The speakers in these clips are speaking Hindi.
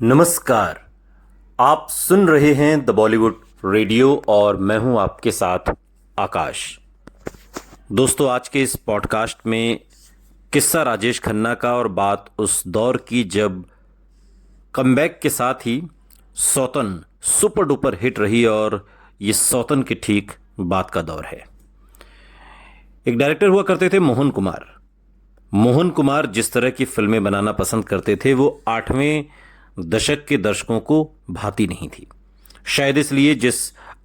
नमस्कार। आप सुन रहे हैं द बॉलीवुड रेडियो और मैं हूं आपके साथ आकाश। दोस्तों, आज के इस पॉडकास्ट में किस्सा राजेश खन्ना का और बात उस दौर की जब कमबैक के साथ ही सौतन सुपर डुपर हिट रही और ये सौतन के ठीक बाद का दौर है। एक डायरेक्टर हुआ करते थे मोहन कुमार। मोहन कुमार जिस तरह की फिल्में बनाना पसंद करते थे वो 8वें दशक के दर्शकों को भाती नहीं थी। शायद इसलिए जिस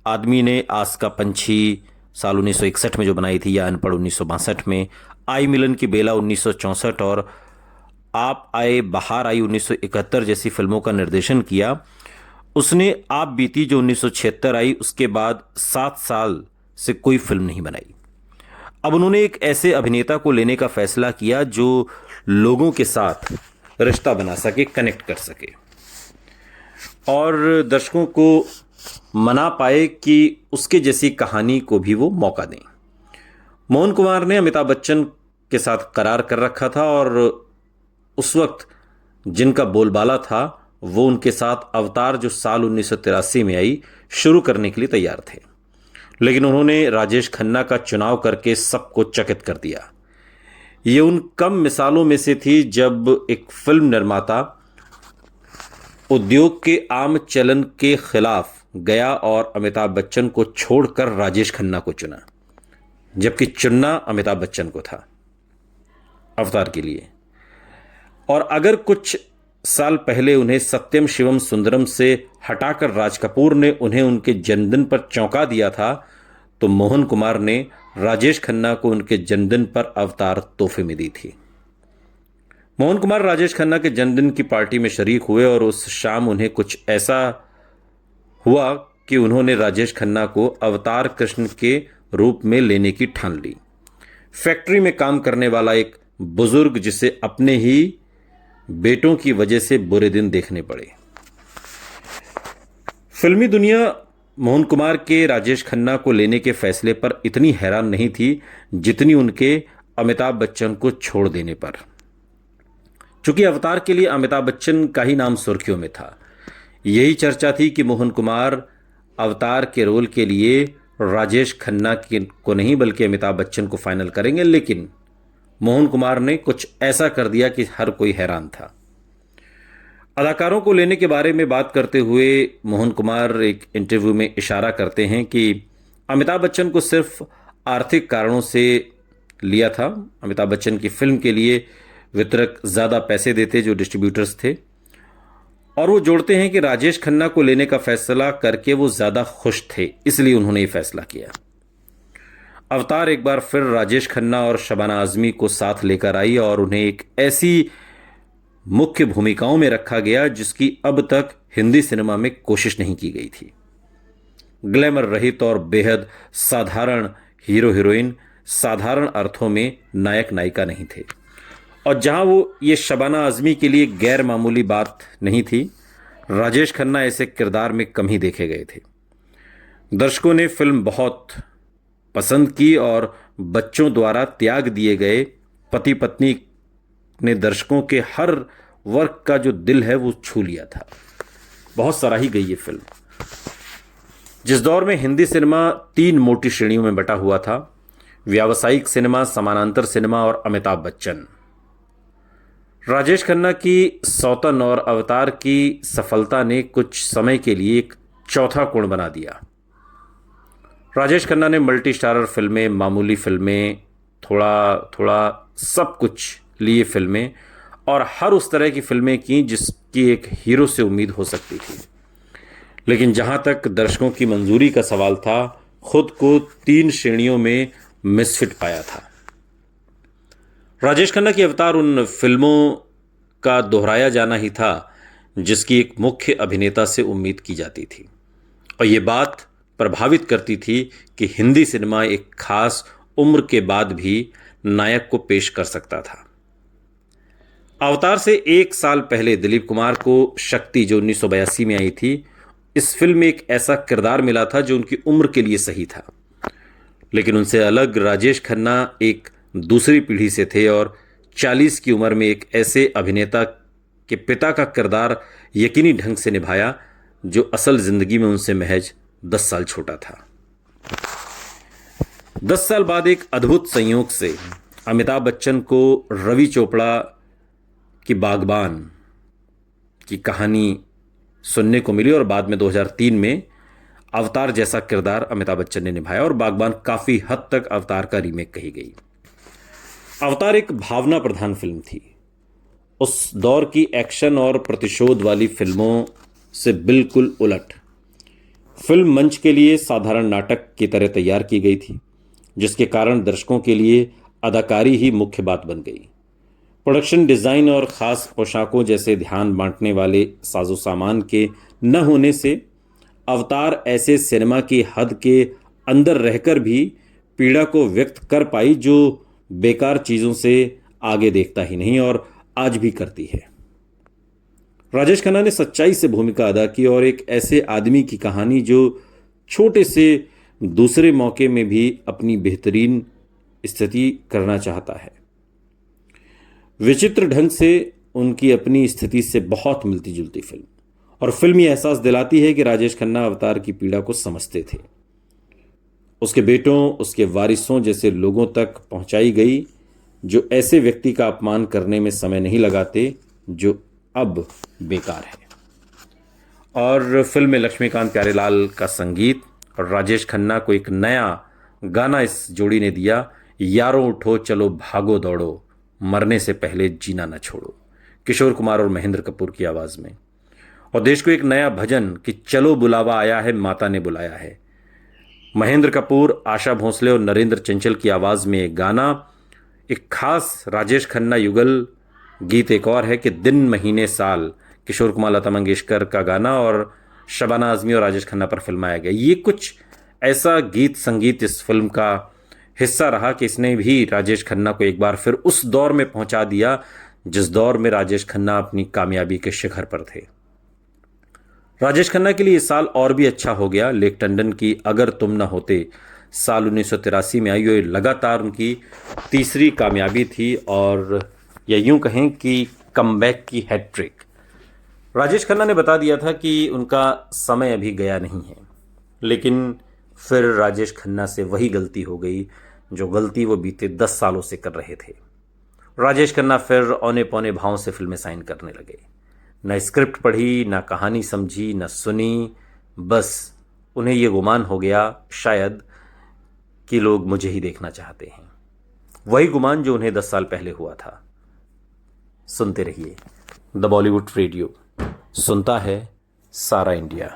आदमी ने आस का पंछी साल 1961 में जो बनाई थी, या अनपढ़ 1962 में, आई मिलन की बेला 1964 और आप आए बहार आई 1971 जैसी फिल्मों का निर्देशन किया, उसने आप बीती जो 1976 आई उसके बाद 7 साल से कोई फिल्म नहीं बनाई। अब उन्होंने एक ऐसे अभिनेता को लेने का फैसला किया जो लोगों के साथ रिश्ता बना सके, कनेक्ट कर सके और दर्शकों को मना पाए कि उसके जैसी कहानी को भी वो मौका दें। मोहन कुमार ने अमिताभ बच्चन के साथ करार कर रखा था और उस वक्त जिनका बोलबाला था वो उनके साथ अवतार जो साल 1983 में आई शुरू करने के लिए तैयार थे, लेकिन उन्होंने राजेश खन्ना का चुनाव करके सबको चकित कर दिया। ये उन कम मिसालों में से थी जब एक फिल्म निर्माता उद्योग के आम चलन के खिलाफ गया और अमिताभ बच्चन को छोड़कर राजेश खन्ना को चुना, जबकि चुनना अमिताभ बच्चन को था अवतार के लिए। और अगर कुछ साल पहले उन्हें सत्यम शिवम सुंदरम से हटाकर राज कपूर ने उन्हें उनके जन्मदिन पर चौंका दिया था, तो मोहन कुमार ने राजेश खन्ना को उनके जन्मदिन पर अवतार तोहफे में दी थी। मोहन कुमार राजेश खन्ना के जन्मदिन की पार्टी में शरीक हुए और उस शाम उन्हें कुछ ऐसा हुआ कि उन्होंने राजेश खन्ना को अवतार कृष्ण के रूप में लेने की ठान ली। फैक्ट्री में काम करने वाला एक बुजुर्ग जिसे अपने ही बेटों की वजह से बुरे दिन देखने पड़े। फिल्मी दुनिया मोहन कुमार के राजेश खन्ना को लेने के फैसले पर इतनी हैरान नहीं थी जितनी उनके अमिताभ बच्चन को छोड़ देने पर। चूंकि अवतार के लिए अमिताभ बच्चन का ही नाम सुर्खियों में था, यही चर्चा थी कि मोहन कुमार अवतार के रोल के लिए राजेश खन्ना को नहीं बल्कि अमिताभ बच्चन को फाइनल करेंगे, लेकिन मोहन कुमार ने कुछ ऐसा कर दिया कि हर कोई हैरान था। अदाकारों को लेने के बारे में बात करते हुए मोहन कुमार एक इंटरव्यू में इशारा करते हैं कि अमिताभ बच्चन को सिर्फ आर्थिक कारणों से लिया था। अमिताभ बच्चन की फिल्म के लिए वितरक ज़्यादा पैसे देते जो डिस्ट्रीब्यूटर्स थे, और वो जोड़ते हैं कि राजेश खन्ना को लेने का फैसला करके वो ज़्यादा खुश थे, इसलिए उन्होंने ये फैसला किया। अवतार एक बार फिर राजेश खन्ना और शबाना आजमी को साथ लेकर आई और उन्हें एक ऐसी मुख्य भूमिकाओं में रखा गया जिसकी अब तक हिंदी सिनेमा में कोशिश नहीं की गई थी। ग्लैमर रहित और बेहद साधारण हीरो हीरोइन, साधारण अर्थों में नायक नायिका नहीं थे, और जहां वो ये शबाना आजमी के लिए गैर मामूली बात नहीं थी, राजेश खन्ना ऐसे किरदार में कम ही देखे गए थे। दर्शकों ने फिल्म बहुत पसंद की और बच्चों द्वारा त्याग दिए गए पति पत्नी ने दर्शकों के हर वर्ग का जो दिल है वो छू लिया था। बहुत सराही गई ये फिल्म। जिस दौर में हिंदी सिनेमा 3 मोटी श्रेणियों में बटा हुआ था, व्यावसायिक सिनेमा, समानांतर सिनेमा और अमिताभ बच्चन, राजेश खन्ना की सौतन और अवतार की सफलता ने कुछ समय के लिए एक चौथा कोण बना दिया। राजेश खन्ना ने मल्टी स्टारर फिल्में, मामूली फिल्में, थोड़ा थोड़ा सब कुछ लिए फिल्में, और हर उस तरह की फिल्में की जिसकी एक हीरो से उम्मीद हो सकती थी। लेकिन जहां तक दर्शकों की मंजूरी का सवाल था, खुद को 3 श्रेणियों में मिसफिट पाया था। राजेश खन्ना की अवतार उन फिल्मों का दोहराया जाना ही था जिसकी एक मुख्य अभिनेता से उम्मीद की जाती थी, और ये बात प्रभावित करती थी कि हिंदी सिनेमा एक खास उम्र के बाद भी नायक को पेश कर सकता था। अवतार से 1 साल पहले दिलीप कुमार को शक्ति जो 1982 में आई थी, इस फिल्म में एक ऐसा किरदार मिला था जो उनकी उम्र के लिए सही था, लेकिन उनसे अलग राजेश खन्ना एक दूसरी पीढ़ी से थे और 40 की उम्र में एक ऐसे अभिनेता कि पिता का किरदार यकीनी ढंग से निभाया, जो असल जिंदगी में उनसे महज 10 साल छोटा था। 10 साल बाद एक अद्भुत संयोग से अमिताभ बच्चन को रवि चोपड़ा की बागबान की कहानी सुनने को मिली और बाद में 2003 में अवतार जैसा किरदार अमिताभ बच्चन ने निभाया और बागबान काफी हद तक अवतार का रीमेक कही गई। अवतार एक भावना प्रधान फिल्म थी। उस दौर की एक्शन और प्रतिशोध वाली फिल्मों से बिल्कुल उलट फिल्म मंच के लिए साधारण नाटक की तरह तैयार की गई थी, जिसके कारण दर्शकों के लिए अदाकारी ही मुख्य बात बन गई। प्रोडक्शन डिजाइन और खास पोशाकों जैसे ध्यान बांटने वाले साजो सामान के न होने से अवतार ऐसे सिनेमा की हद के अंदर रहकर भी पीड़ा को व्यक्त कर पाई जो बेकार चीजों से आगे देखता ही नहीं और आज भी करती है। राजेश खन्ना ने सच्चाई से भूमिका अदा की और एक ऐसे आदमी की कहानी जो छोटे से दूसरे मौके में भी अपनी बेहतरीन स्थिति करना चाहता है। विचित्र ढंग से उनकी अपनी स्थिति से बहुत मिलती जुलती फिल्म, और फिल्म ये एहसास दिलाती है कि राजेश खन्ना अवतार की पीड़ा को समझते थे। उसके बेटों, उसके वारिसों जैसे लोगों तक पहुंचाई गई, जो ऐसे व्यक्ति का अपमान करने में समय नहीं लगाते जो अब बेकार है। और फिल्म में लक्ष्मीकांत प्यारेलाल का संगीत और राजेश खन्ना को एक नया गाना इस जोड़ी ने दिया, यारों उठो चलो भागो दौड़ो, मरने से पहले जीना न छोड़ो, किशोर कुमार और महेंद्र कपूर की आवाज में। और देश को एक नया भजन कि चलो बुलावा आया है, माता ने बुलाया है, महेंद्र कपूर, आशा भोसले और नरेंद्र चंचल की आवाज में एक गाना। एक खास राजेश खन्ना युगल गीत एक और है कि दिन महीने साल, किशोर कुमार लता मंगेशकर का गाना और शबाना आजमी और राजेश खन्ना पर फिल्माया गया। ये कुछ ऐसा गीत संगीत इस फिल्म का हिस्सा रहा कि इसने भी राजेश खन्ना को एक बार फिर उस दौर में पहुंचा दिया जिस दौर में राजेश खन्ना अपनी कामयाबी के शिखर पर थे। राजेश खन्ना के लिए इस साल और भी अच्छा हो गया। लेक टंडन की अगर तुम न होते साल 1983 में आई, ये लगातार उनकी तीसरी कामयाबी थी और या यूं कहें कि कमबैक की हैट्रिक। राजेश खन्ना ने बता दिया था कि उनका समय अभी गया नहीं है, लेकिन फिर राजेश खन्ना से वही गलती हो गई जो गलती वो बीते 10 सालों से कर रहे थे। राजेश खन्ना फिर औने पौने भावों से फिल्में साइन करने लगे। न स्क्रिप्ट पढ़ी, न कहानी समझी, न सुनी, बस उन्हें ये गुमान हो गया शायद कि लोग मुझे ही देखना चाहते हैं। वही गुमान जो उन्हें 10 साल पहले हुआ था। सुनते रहिए द बॉलीवुड रेडियो, सुनता है सारा इंडिया।